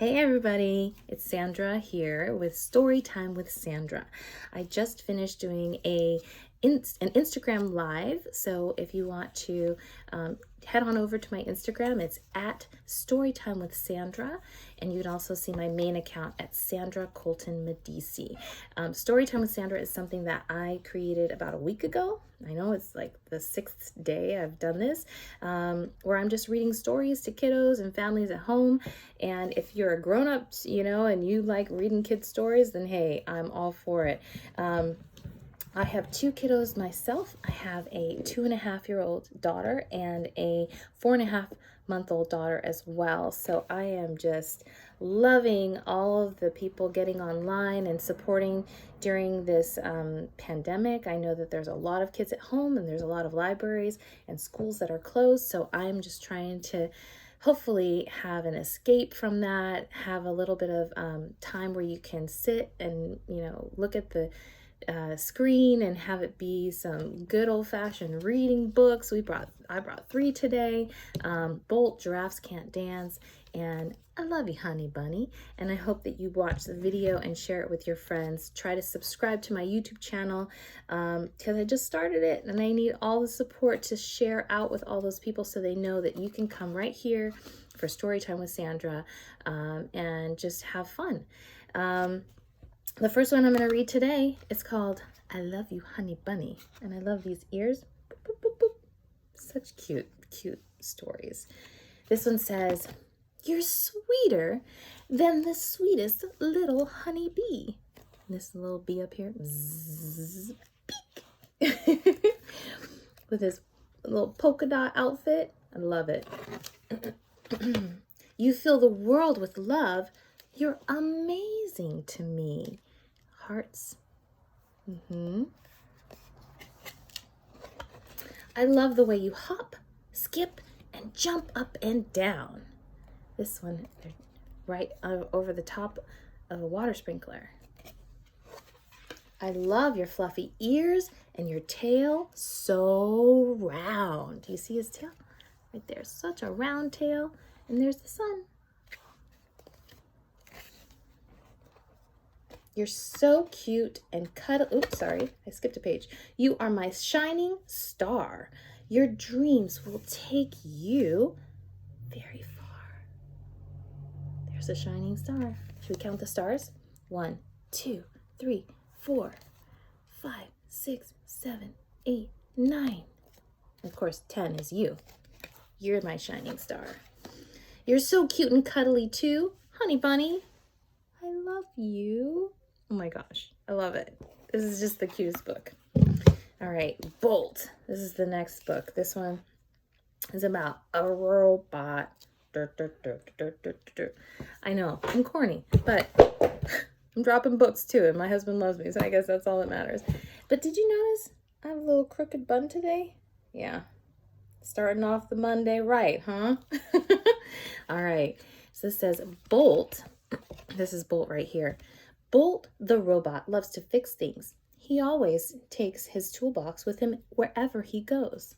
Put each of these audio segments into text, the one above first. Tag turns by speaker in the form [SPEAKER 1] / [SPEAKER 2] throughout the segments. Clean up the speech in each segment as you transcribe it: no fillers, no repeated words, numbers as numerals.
[SPEAKER 1] Hey everybody, it's Sandra here with Storytime with Sandra. I just finished doing an Instagram live, so if you want to head on over to my Instagram, it's at Storytime with Sandra, and you can also see my main account at Sandra Colton-Medici. Storytime with Sandra is something that I created about a week ago. I know it's like the 6th day I've done this, where I'm just reading stories to kiddos and families at home. And if you're a grown-up, and you like reading kids stories, then hey, I'm all for it. I have 2 kiddos myself. I have a 2.5-year-old daughter and a 4.5-month-old daughter as well. So I am just loving all of the people getting online and supporting during this pandemic. I know that there's a lot of kids at home and there's a lot of libraries and schools that are closed. So I'm just trying to hopefully have an escape from that, have a little bit of time where you can sit and, look at the screen and have it be some good old-fashioned reading books. I brought 3 today. Bolt, Giraffes, Cant, Dance, and I love you, honey bunny. And I hope that you watch the video and share it with your friends. Try to subscribe to my YouTube channel because I just started it and I need all the support to share out with all those people so they know that you can come right here for Storytime with Sandra and just have fun. The first one I'm going to read today is called I Love You, Honey Bunny. And I love these ears. Boop, boop, boop, boop. Such cute stories. This one says, "You're sweeter than the sweetest little honey bee." And this little bee up here. Zzz, peek. With his little polka dot outfit. I love it. "You fill the world with love. You're amazing to me." Hearts. "I love the way you hop, skip, and jump up and down." This one, right over the top of a water sprinkler. "I love your fluffy ears and your tail so round." Do you see his tail? Right there, such a round tail. And there's the sun. "You're so cute and oops, sorry, I skipped a page. You are my shining star. Your dreams will take you very far." There's a shining star. Should we count the stars? 1, 2, 3, 4, 5, 6, 7, 8, 9. Of course, 10 is you. You're my shining star. "You're so cute and cuddly too, honey bunny. I love you." Oh my gosh, I love it. This is just the cutest book. All right, Bolt. This is the next book. This one is about a robot. I know, I'm corny, but I'm dropping books too, and my husband loves me, so I guess that's all that matters. But did you notice I have a little crooked bun today? Yeah, starting off the Monday right, huh? All right, so this says Bolt. This is Bolt right here. "Bolt the robot loves to fix things. He always takes his toolbox with him wherever he goes,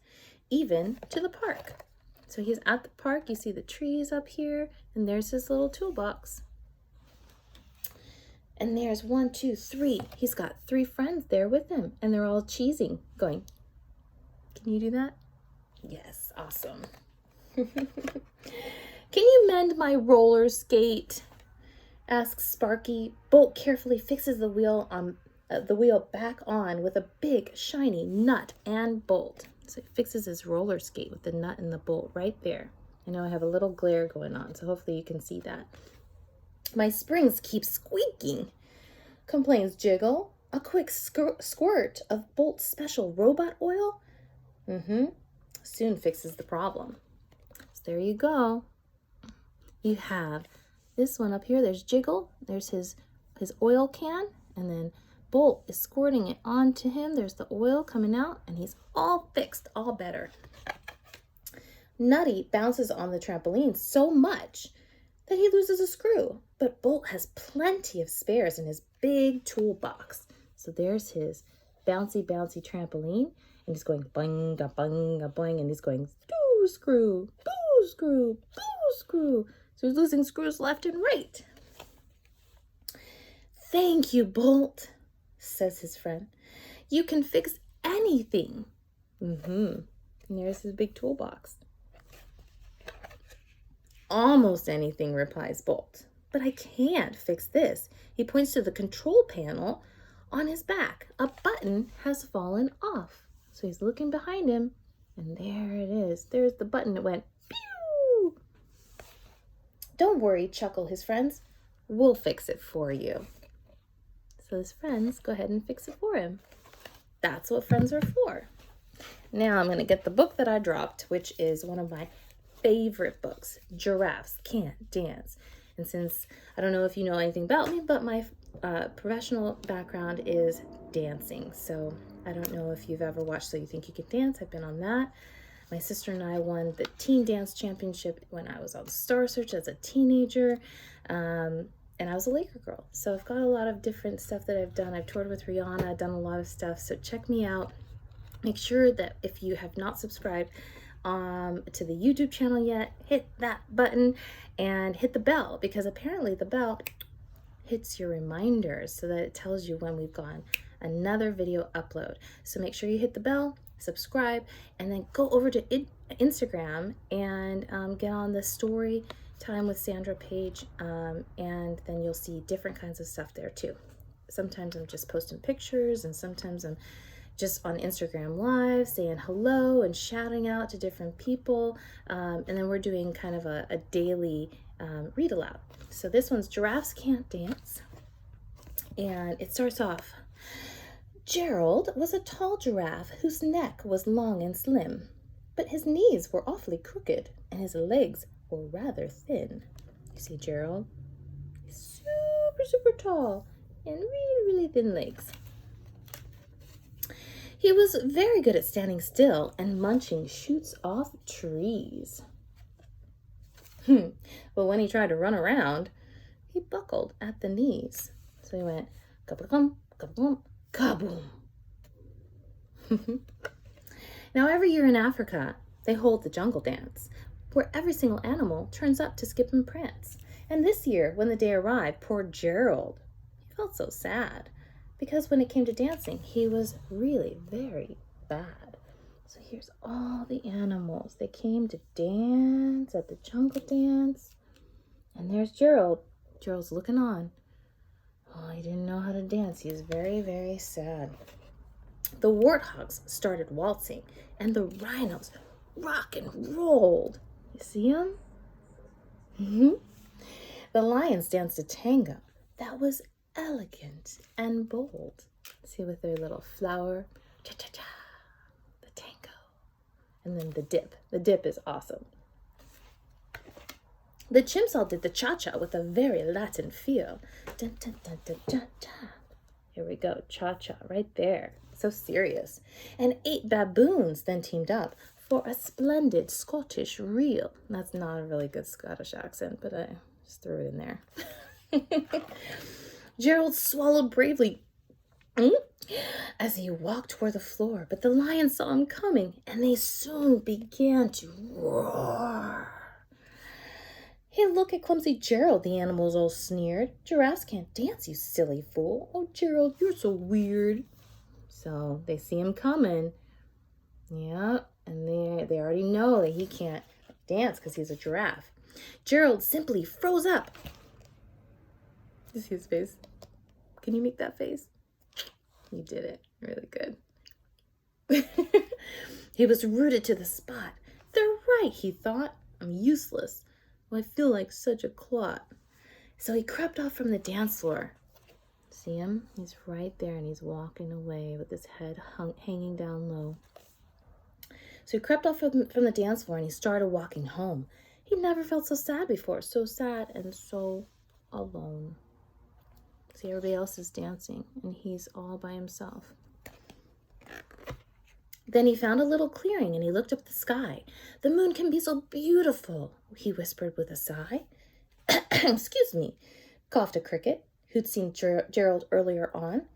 [SPEAKER 1] even to the park." So he's at the park. You see the trees up here, and there's his little toolbox. And there's 1, 2, 3. He's got 3 friends there with him, and they're all cheesing, going, "Can you do that?" Yes, awesome. "Can you mend my roller skate?" asks Sparky. Bolt carefully fixes the wheel back on with a big shiny nut and bolt. So he fixes his roller skate with the nut and the bolt right there. I know I have a little glare going on, so hopefully you can see that. "My springs keep squeaking," complains Jiggle. "A quick squirt of Bolt's special robot oil soon fixes the problem." So there you go. You have this one up here. There's Jiggle. There's his oil can. And then Bolt is squirting it onto him. There's the oil coming out. And he's all fixed, all better. Nutty bounces on the trampoline so much that he loses a screw. But Bolt has plenty of spares in his big toolbox. So there's his bouncy trampoline. And he's going boing, a boing, a boing. And he's going, "Boo, screw, boo, screw, boo, screw." So So he's losing screws left and right. "Thank you, Bolt," says his friend. "You can fix anything." And there's his big toolbox. "Almost anything," replies Bolt. "But I can't fix this." He points to the control panel on his back. A button has fallen off. So he's looking behind him, and there it is. There's the button. It went pew! "Don't worry," chuckle his friends. "We'll fix it for you." So his friends go ahead and fix it for him. That's what friends are for. Now I'm going to get the book that I dropped, which is one of my favorite books, Giraffes Can't Dance. And since I don't know if you know anything about me, but my professional background is dancing. So I don't know if you've ever watched So You Think You Can Dance. I've been on that. My sister and I won the teen dance championship when I was on Star Search as a teenager. And I was a Laker girl. So I've got a lot of different stuff that I've done. I've toured with Rihanna. I've done a lot of stuff. So check me out. Make sure that if you have not subscribed to the YouTube channel yet, hit that button and hit the bell, because apparently the bell hits your reminders so that it tells you when we've gone another video upload. So make sure you hit the bell, subscribe, and then go over to Instagram and get on the Storytime with Sandra page, and then you'll see different kinds of stuff there too. Sometimes I'm just posting pictures, and sometimes I'm just on Instagram Live saying hello and shouting out to different people. And then we're doing kind of a daily read aloud. So this one's Giraffes Can't Dance. And it starts off, "Gerald was a tall giraffe whose neck was long and slim, but his knees were awfully crooked and his legs were rather thin." You see Gerald? He's super, super tall and really, really thin legs. "He was very good at standing still and munching shoots off trees. But when he tried to run around, he buckled at the knees. So he went kaboom, kaboom, kaboom." Now every year in Africa, they hold the jungle dance, where every single animal turns up to skip and prance. And this year, when the day arrived, poor Gerald, he felt so sad, because when it came to dancing, he was really very bad. So here's all the animals. They came to dance at the jungle dance. And there's Gerald. Gerald's looking on. Oh, he didn't know how to dance. He was very, very sad. The warthogs started waltzing, and the rhinos rock and rolled. You see them? The lions danced a tango that was elegant and bold. See, with their little flower, cha-cha-cha, the tango. And then the dip. The dip is awesome. The chimps all did the cha-cha with a very Latin feel. Dun, dun, dun, dun, dun, dun. Here we go, cha-cha right there. So serious. And 8 baboons then teamed up for a splendid Scottish reel. That's not a really good Scottish accent, but I just threw it in there. Gerald swallowed bravely as he walked toward the floor, but the lions saw him coming, and they soon began to roar. "Hey, look at clumsy Gerald," the animals all sneered. "Giraffes can't dance, you silly fool. Oh, Gerald, you're so weird." So they see him coming. Yeah, and they already know that he can't dance because he's a giraffe. Gerald simply froze up. You see his face? Can you make that face? You did it. Really good. He was rooted to the spot. "They're right," he thought. "I'm useless. Well, I feel like such a clot." So he crept off from the dance floor. See him? He's right there, and he's walking away with his head hanging down low. So he crept off from the dance floor, and he started walking home. He never felt so sad before. So sad and so alone. See, everybody else is dancing, and he's all by himself. Then he found a little clearing, and he looked up at the sky. "The moon can be so beautiful," he whispered with a sigh. "Excuse me," coughed a cricket, who'd seen Gerald earlier on.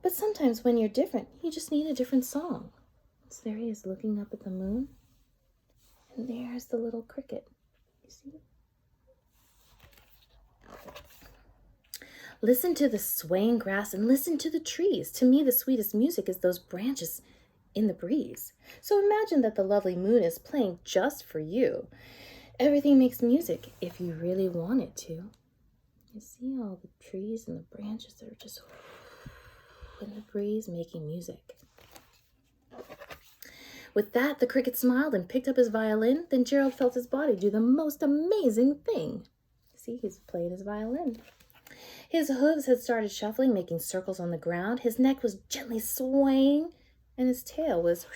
[SPEAKER 1] "But sometimes when you're different, you just need a different song." So there he is looking up at the moon. And there's the little cricket. You see? Listen to the swaying grass and listen to the trees. To me, the sweetest music is those branches in the breeze. So imagine that the lovely moon is playing just for you. Everything makes music if you really want it to. You see all the trees and the branches that are just in the breeze making music. With that, the cricket smiled and picked up his violin. Then Gerald felt his body do the most amazing thing. See, he's playing his violin. His hooves had started shuffling, making circles on the ground. His neck was gently swaying, and his tail was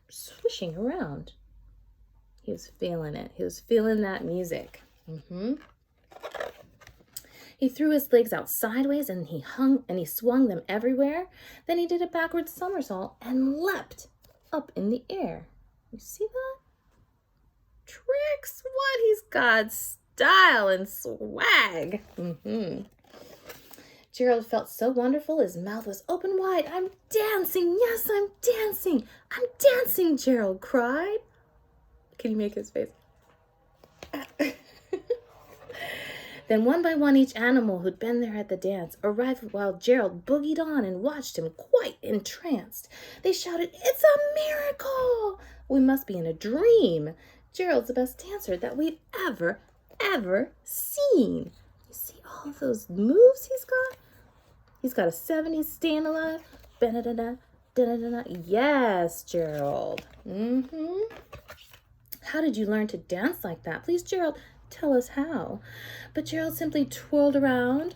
[SPEAKER 1] swishing around. He was feeling it. He was feeling that music. He threw his legs out sideways and he swung them everywhere. Then he did a backward somersault and leapt up in the air. You see that? Tricks, what? He's got style and swag. Gerald felt so wonderful, his mouth was open wide. I'm dancing, yes, I'm dancing. I'm dancing, Gerald cried. Can you make his face? Then one by one, each animal who'd been there at the dance arrived while Gerald boogied on and watched him quite entranced. They shouted, "It's a miracle! We must be in a dream. Gerald's the best dancer that we've ever seen." You see all of those moves he's got? He's got a 70s staying alive. Yes, Gerald. How did you learn to dance like that? Please, Gerald, tell us how. But Gerald simply twirled around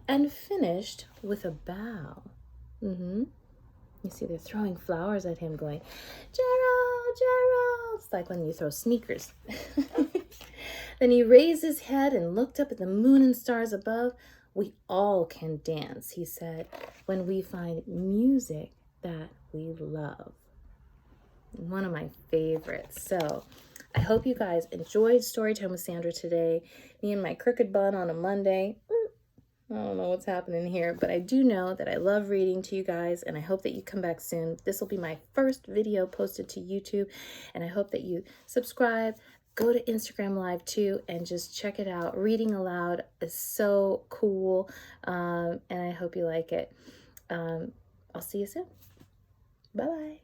[SPEAKER 1] and finished with a bow. You see, they're throwing flowers at him going, Gerald, Gerald. It's like when you throw sneakers. Then he raised his head and looked up at the moon and stars above. We all can dance, he said, when we find music that we love. One of my favorites. So I hope you guys enjoyed Storytime with Sandra today. Me and my crooked bun on a Monday. I don't know what's happening here, but I do know that I love reading to you guys, and I hope that you come back soon. This will be my first video posted to YouTube, and I hope that you subscribe, go to Instagram Live too, and just check it out. Reading aloud is so cool, and I hope you like it. I'll see you soon. Bye-bye.